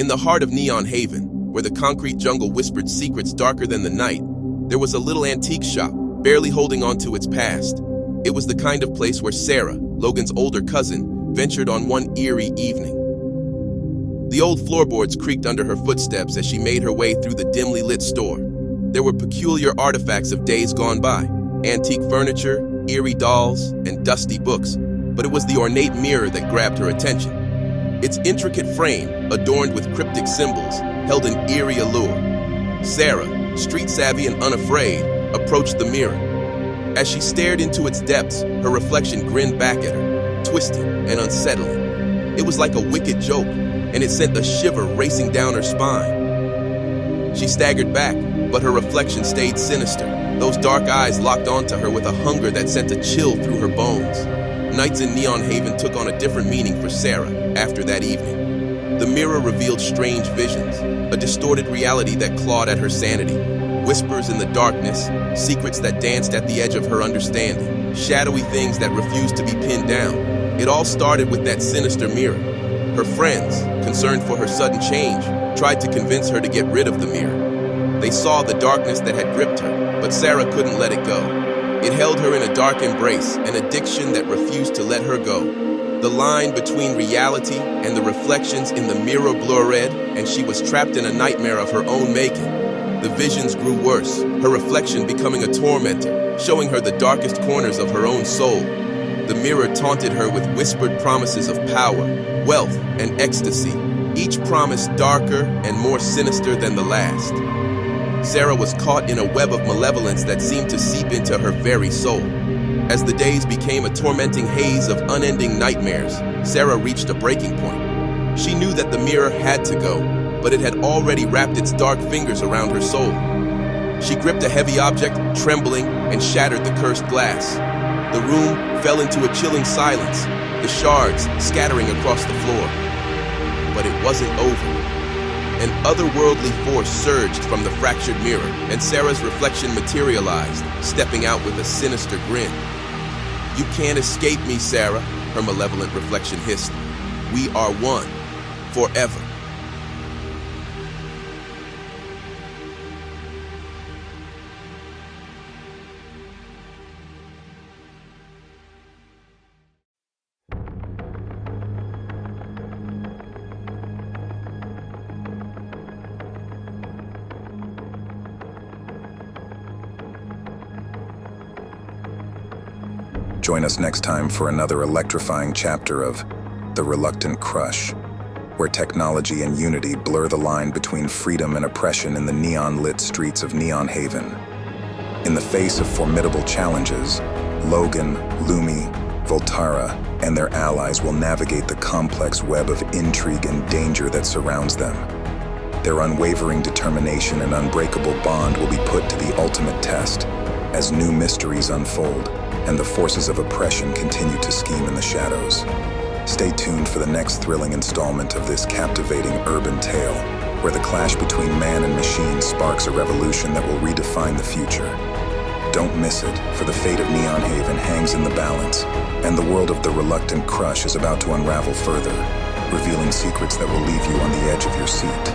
the heart of Neon Haven, where the concrete jungle whispered secrets darker than the night, there was a little antique shop, barely holding on to its past. It was the kind of place where Sarah, Logan's older cousin, ventured on one eerie evening. The old floorboards creaked under her footsteps as she made her way through the dimly lit store. There were peculiar artifacts of days gone by, antique furniture, eerie dolls, and dusty books, but it was the ornate mirror that grabbed her attention. Its intricate frame, adorned with cryptic symbols, held an eerie allure. Sarah, street-savvy and unafraid, approached the mirror. As she stared into its depths, her reflection grinned back at her, twisted and unsettling. It was like a wicked joke, and it sent a shiver racing down her spine. She staggered back, but her reflection stayed sinister. Those dark eyes locked onto her with a hunger that sent a chill through her bones. Nights in Neon Haven took on a different meaning for Sarah after that evening. The mirror revealed strange visions, a distorted reality that clawed at her sanity. Whispers in the darkness, secrets that danced at the edge of her understanding, shadowy things that refused to be pinned down. It all started with that sinister mirror. Her friends, concerned for her sudden change, tried to convince her to get rid of the mirror. They saw the darkness that had gripped her, but Sarah couldn't let it go. It held her in a dark embrace, an addiction that refused to let her go. The line between reality and the reflections in the mirror blurred, and she was trapped in a nightmare of her own making. The visions grew worse, her reflection becoming a tormentor, showing her the darkest corners of her own soul. The mirror taunted her with whispered promises of power, wealth, and ecstasy, each promise darker and more sinister than the last. Sarah was caught in a web of malevolence that seemed to seep into her very soul. As the days became a tormenting haze of unending nightmares, Sarah reached a breaking point. She knew that the mirror had to go, but it had already wrapped its dark fingers around her soul. She gripped a heavy object, trembling, and shattered the cursed glass. The room fell into a chilling silence, the shards scattering across the floor. But it wasn't over. An otherworldly force surged from the fractured mirror, and Sarah's reflection materialized, stepping out with a sinister grin. "You can't escape me, Sarah," her malevolent reflection hissed. "We are one, forever." Join us next time for another electrifying chapter of The Reluctant Crush, where technology and unity blur the line between freedom and oppression in the neon-lit streets of Neon Haven. In the face of formidable challenges, Logan, Lumi, Voltara, and their allies will navigate the complex web of intrigue and danger that surrounds them. Their unwavering determination and unbreakable bond will be put to the ultimate test as new mysteries unfold and the forces of oppression continue to scheme in the shadows. Stay tuned for the next thrilling installment of this captivating urban tale, where the clash between man and machine sparks a revolution that will redefine the future. Don't miss it, for the fate of Neon Haven hangs in the balance, and the world of the Reluctant Crush is about to unravel further, revealing secrets that will leave you on the edge of your seat.